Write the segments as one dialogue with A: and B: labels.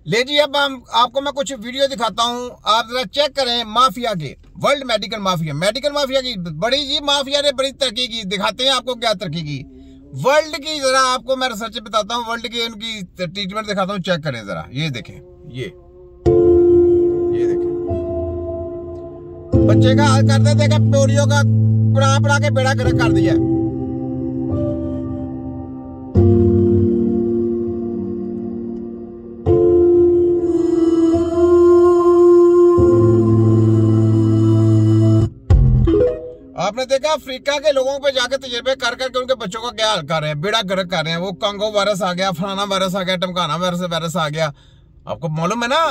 A: ले जी, अब आपको मैं कुछ वीडियो दिखाता हूँ, आप जरा चेक करें माफिया के, वर्ल्ड मेडिकल माफिया की बड़ी जी माफिया ने बड़ी तरक्की की। दिखाते हैं आपको क्या तरक्की की वर्ल्ड की। जरा आपको मैं रिसर्च बताता हूँ, वर्ल्ड की उनकी ट्रीटमेंट दिखाता हूँ, चेक करें जरा। ये देखें, ये देखें, बच्चे का हाल करते देखा, पोलियो का पढ़ा के बेड़ा गर्क कर दिया। आपने देखा अफ्रीका के लोगों पे जाके तजर्बे कर करके उनके बच्चों का क्या हाल कर रहे हैं, बेड़ा गर्क कर रहे हैं। वो कांगो वायरस आ गया, फलाना वायरस आ गया, टमकाना वायरस आ गया। आपको मालूम है ना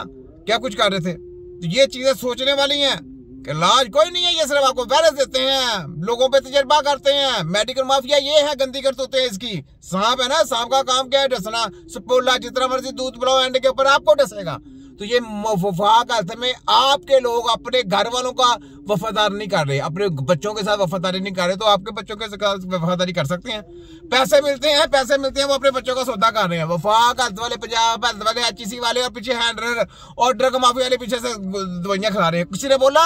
A: क्या कुछ कर रहे थे। तो ये चीजें सोचने वाली हैं कि इलाज कोई नहीं है, ये सिर्फ आपको वायरस देते हैं, लोगों पे तजर्बा करते हैं। मेडिकल माफिया ये है, गंदी करतूतें हैं इसकी। सांप है ना, सांप का काम क्या है? डसना। सपोला जितना मर्जी दूध पिलाओ, एंड के ऊपर आपको डसेगा। तो ये वफाक अर्थ में आपके लोग अपने घर वालों का वफादार नहीं कर रहे, अपने बच्चों के साथ वफादारी नहीं कर रहे, तो आपके बच्चों के साथ वफादारी कर सकते हैं। पैसे मिलते हैं, वो अपने बच्चों का सौदा कर रहे हैं। वफाक अर्थ वाले, पंजाब हेल्थ वाले, HEC वाले, और पीछे हैंडलर और ड्रग माफिया वाले पीछे से दवाइयां खिला रहे हैं। किसी ने बोला?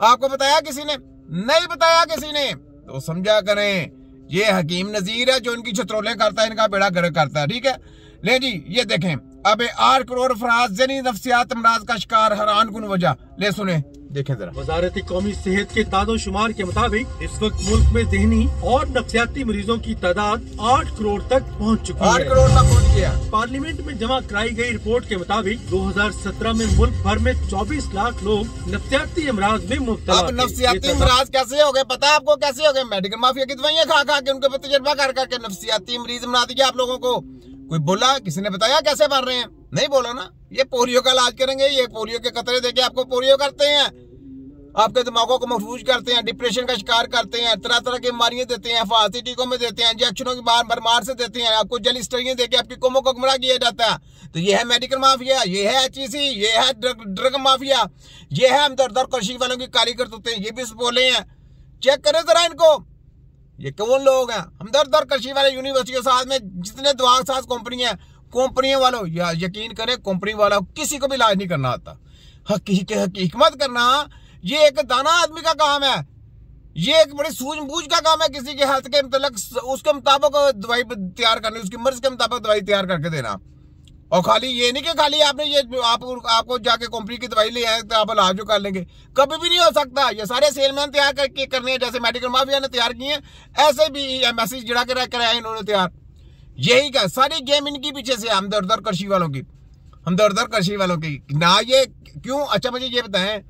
A: आपको बताया किसी ने? नहीं बताया किसी ने। तो समझा करें, ये हकीम नजीर है जो इनकी छतरोले करता है, इनका बेड़ा गर्क करता है। ठीक है, ले जी, ये देखें, अब 8 करोड़ अफराद जनी नफ्सियात अमराज का शिकार, हैरान कुन वजह। ले सुने, देखें जरा।
B: वजारत कौमी सेहत के दादोशुमार के मुताबिक इस वक्त मुल्क में ज़हनी और नफ्सियाती मरीजों की तादाद 8 करोड़ तक पहुँच चुकी है।
A: 8 करोड़ तक पहुँच गया।
B: पार्लियामेंट में जमा कराई गई रिपोर्ट के मुताबिक 2017 में मुल्क भर में 24 लाख लोग नफ्सियाती अमराज में मुब्तला।
A: अब नफ्सियाती अमराज कैसे हो गए? पता है आपको कैसे हो गए? मेडिकल माफिया की दवाइयां खा खा के, उनके तजर्बा कर करके नफ्सियाती मरीज बना दिया आप लोगों को। कोई बोला? किसी ने बताया कैसे मर रहे हैं? नहीं बोला ना। ये पोलियो का इलाज करेंगे, ये पोलियो के कतरे देके आपको पोलियो करते हैं, आपके दिमागों को महफूज करते हैं, डिप्रेशन का शिकार करते हैं, तरह तरह की बीमारियां देते हैं, हिफाजती टीकों में देते हैं, इंजेक्शनों की भरमार से देते हैं, आपको जली स्टरियां देके आपकी कौमों को गुमराह किया जाता है। तो ये है मेडिकल माफिया, ये है HEC, ये है ड्रग माफिया, ये है हमदर्द और कृषि वालों की काली करतूतें। ये भी बोले हैं, चेक करें जरा इनको, ये कौन लोग हैं? हमदर्द और कृषि वाले यूनिवर्सिटियों साथ में जितने दवा साज कंपनियां वालों, या यकीन करें कंपनी वाला किसी को भी इलाज नहीं करना आता। हकीकत करना ये एक दाना आदमी का काम है, ये एक बड़ी सूझबूझ का काम है। किसी के हेल्थ के मतलब उसके मुताबिक दवाई तैयार करनी, उसकी मर्ज के मुताबिक दवाई तैयार करके देना। और खाली ये नहीं कि खाली आपने ये आपको जाके कंपनी की दवाई ले आए तो आप इलाज जो कर लेंगे, कभी भी नहीं हो सकता। ये सारे सेलमैन तैयार करके करने हैं, जैसे मेडिकल माफिया ने तैयार किए हैं, ऐसे भी MSC जड़ा के कराया इन्होंने तैयार। यही का सारी गेम इनकी पीछे से, हमदर्द और कृषि वालों की, हमदर्द और कृषि वालों की ना। ये क्यों? अच्छा मुझे ये बताएं,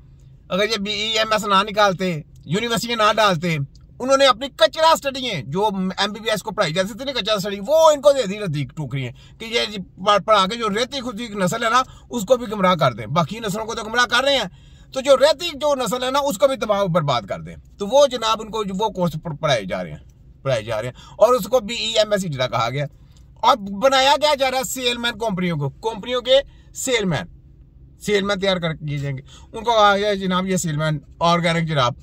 A: अगर ये BEMS ना निकालते, यूनिवर्सिटी ना डालते, उन्होंने अपनी कचरा स्टडी है जो MBBS को पढ़ाई जाती थी ना, कचरा स्टडी, वो इनको दे दी टोकरी है कि ये पढ़ा के जो रेती खुदी नस्ल है ना उसको भी गुमराह कर दें। बाकी नस्लों को तो गुमराह कर रहे हैं, तो जो रेती जो नस्ल है ना उसको भी तबाह बर्बाद कर दें। तो वो जनाब उनको वो कोर्स पढ़ाए जा रहे हैं और उसको BEMS कहा गया। और बनाया क्या जा रहा है सेलमैन, कंपनियों के सेलमैन तैयार कर किए जाएंगे। उनको कहा गया जनाब ये सेलमैन ऑर्गेनिक जनाब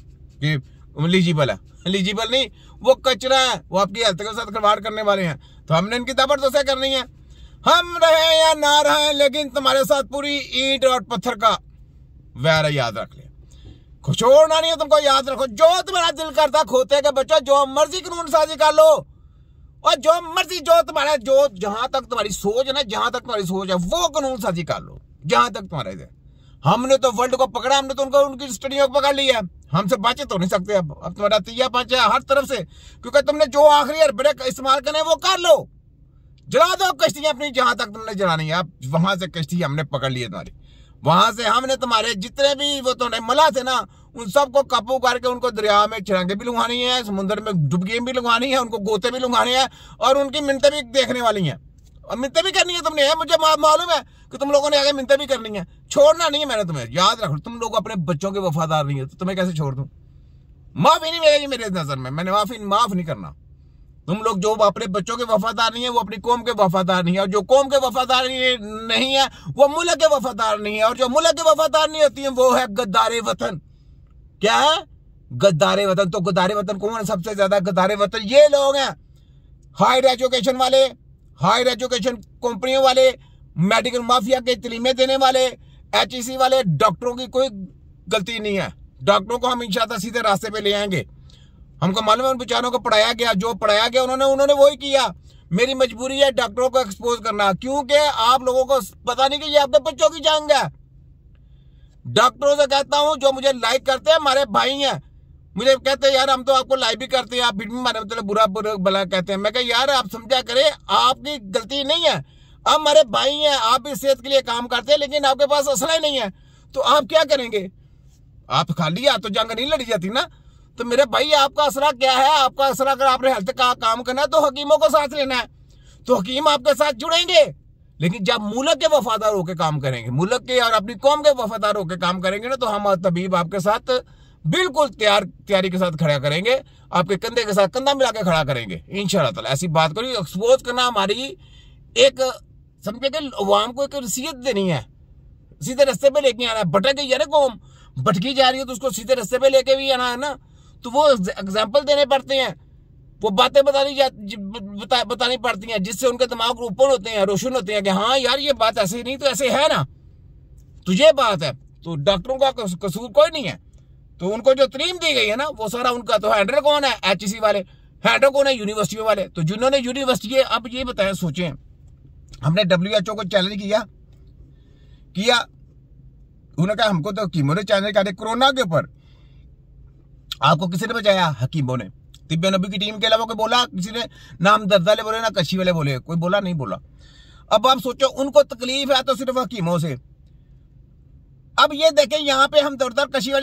A: ये एलिजिबल है, एलिजिबल नहीं, वो कचरा है, वो आपकी हेल्थ के साथ खिलवाड़ करने वाले हैं। तो हमने इनकी जबरदस्ती करनी है, हम रहे या ना रहे, लेकिन तुम्हारे साथ पूरी ईंट और पत्थर का वैर है, याद रख ले। छोड़ना नहीं है तुमको, याद रखो। जो तुम्हारा दिल करता खोते के बच्चों, जो मर्जी कानून साजी कर लो, और जो मर्जी जो तुम्हारा जो जहां तक तुम्हारी सोच है ना, जहां तक तुम्हारी सोच है वो कानून साजी कर लो, जहां तक तुम्हारा इधर। हमने तो वर्ल्ड को पकड़ा, हमने तो उनको उनकी स्टडियों को पकड़ लिया, हमसे बचे तो नहीं सकते। अब तुम्हारा तिया पंचा है हर तरफ से, क्योंकि तुमने जो आखिरी हरबरे इस्तेमाल करने वो कर लो, जला दो कश्तियां अपनी जहां तक तुमने जलानी है। अब वहां से कश्ती हमने पकड़ ली है तुम्हारी, वहां से हमने तुम्हारे जितने भी वो तुमने मला थे ना उन सबको काबू करके उनको दरिया में छिड़ांगे भी लुभानी है, समुद्र में डुबकी भी लुभानी है, उनको गोते भी लुभाने हैं, और उनकी मिन्नतें भी देखने वाली हैं, और मिन्नतें भी करनी है तुमने। मुझे मालूम है कि तुम लोगों ने आगे मिन्नतें भी करनी है, छोड़ना नहीं है मैंने तुम्हें, याद रखो। तुम लोग अपने बच्चों के वफादार नहीं है तो तुम्हें कैसे छोड़ दूं? माफी नहीं मिलेगी मेरे नजर में, मैंने माफ नहीं करना। तुम लोग जो अपने बच्चों के वफादार नहीं है वो अपनी कौम के वफादार नहीं है, और जो कौम के वफादार नहीं है वो मुल्क के वफादार नहीं है, और जो मुल्क के वफादार नहीं होती है वो है गद्दारे वतन। क्या है? गद्दारे वतन। तो गद्दारे वतन कौन है सबसे ज्यादा? गद्दारे वतन ये लोग हैं, हायर एजुकेशन वाले, हायर एजुकेशन कंपनियों वाले, मेडिकल माफिया के तलीमें देने वाले HEC वाले डॉक्टरों की कोई गलती नहीं है। डॉक्टरों को हम इंशाअल्लाह सीधे रास्ते पे ले आएंगे। हमको मालूम है उन बेचारों को पढ़ाया गया, जो पढ़ाया गया उन्होंने वही किया। मेरी मजबूरी है डॉक्टरों को एक्सपोज करना, क्योंकि आप लोगों को पता नहीं कि ये आपके बच्चों की जंग है। डॉक्टरों से कहता हूं, जो मुझे लाइक करते हैं हमारे भाई हैं, मुझे कहते हैं यार हम तो आपको लाइक भी करते हैं, आप फिर भी हमारे मतलब बुरा भला कहते हैं। मैं कह यार आप समझा करें, आपकी गलती नहीं है, आप हमारे भाई हैं, आप भी सेहत के लिए काम करते हैं, लेकिन आपके पास असला ही नहीं है, तो आप क्या करेंगे? आप खाली हाथ तो जंग नहीं लड़ी जाती ना। तो मेरे भाई आपका असरा क्या है? आपका असरा अगर आपने हेल्थ का काम करना है तो हकीमों को साथ लेना है, तो हकीम आपके साथ जुड़ेंगे। लेकिन जब मुल्क के वफादार होकर काम करेंगे, मुल्क के और अपनी कौम के वफादार होकर काम करेंगे ना, तो हम तबीब आपके साथ बिल्कुल तैयारी के साथ खड़ा करेंगे, आपके कंधे के साथ कंधा मिला के खड़ा करेंगे इंशाअल्लाह ताला। ऐसी बात करो, एक्सपोज करना हमारी एक समझे कि अवाम को एक नसीहत देनी है, सीधे रास्ते पे लेके आना है। भटक गई है ना कौम, भटकी जा रही है, तो उसको सीधे रास्ते पे लेके भी आना है ना। तो वो एग्जाम्पल देने पड़ते हैं, वो बातें बतानी पड़ती हैं, जिससे उनके दिमाग ओपन होते हैं, रोशन होते हैं कि हाँ यार ये बात ऐसे नहीं तो ऐसे है ना, तो ये बात है। तो डॉक्टरों का कसूर कोई नहीं है। तो उनको जो तलीम दी गई है ना, वो सारा उनका। तो हैंडल कौन है? HEC वाले। हैंडल कौन है? यूनिवर्सिटियों वाले। तो जिन्होंने यूनिवर्सिटी, अब ये बताएं, सोचें, हमने WHO को चैलेंज किया, उन्होंने कहा हमको तो हकीमों ने चैलेंज किया कोरोना के ऊपर। आपको किसी ने बचाया? हकीमों ने। तिब्बे नबी की टीम के अलावा कोई बोला? किसी ने नाम दर्द वाले बोले ना कशी वाले बोले? कोई बोला? नहीं बोला। अब आप सोचो, उनको तकलीफ है तो सिर्फ हकीमों से। अब ये देखें, यहाँ पे हम दर्द कशी वाले